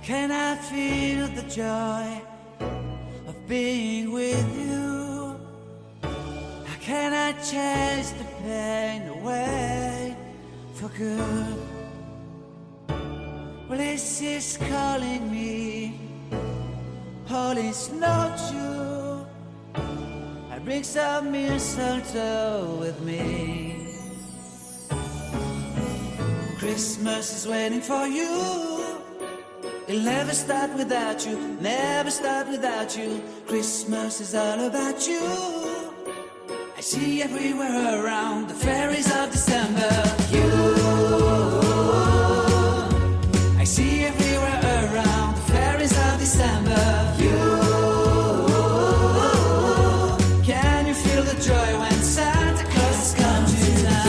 can I feel the joy of being with you? How can I chase the pain away for good? Well, this is calling me, all is not true. I bring some mistletoe with me. Christmas is waiting for you. It'll never start without you, never start without you. Christmas is all about you. I see everywhere around the fairies of December. You, I see everywhere around the fairies of December. You, can you feel the joy when Santa Claus has come to town?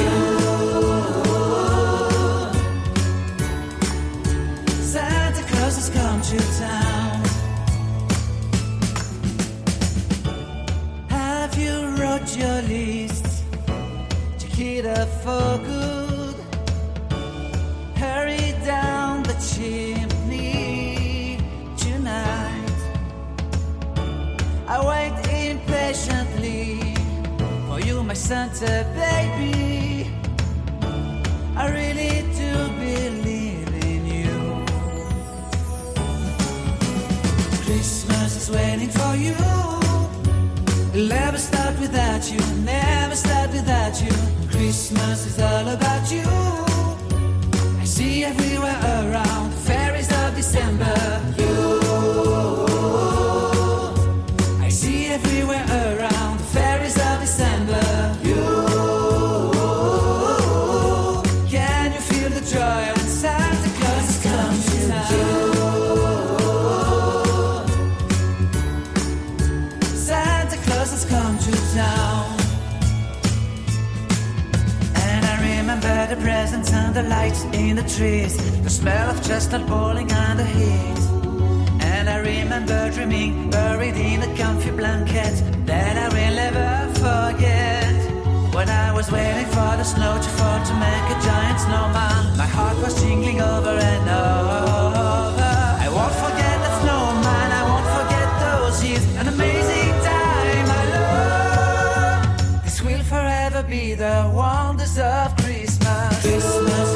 Santa Claus has come to town. Have you wrote your list? Check it up for good. Hurry down the chimney tonight. I wait impatiently for you, my Santa baby. I really do believe in you. Christmas is waiting for you. It'll never start without you, never start without you. Christmas is all about you. I see everywhere around the fairies of December. You, I see everywhere around the fairies of December. You, can you feel the joy when Santa Claus has come to town? Santa Claus has come to town. And I remember the presents and the lights in the trees, the smell of chestnut boiling and the heat. And I remember dreaming, buried in a comfy blanket that I will never forget. When I was waiting for the snow to fall to make a giant snowman, my heart was jingling over and over. I won't forget that snowman, I won't forget those years, an amazing time I love. This will forever be the wonders of Christmas. Christmas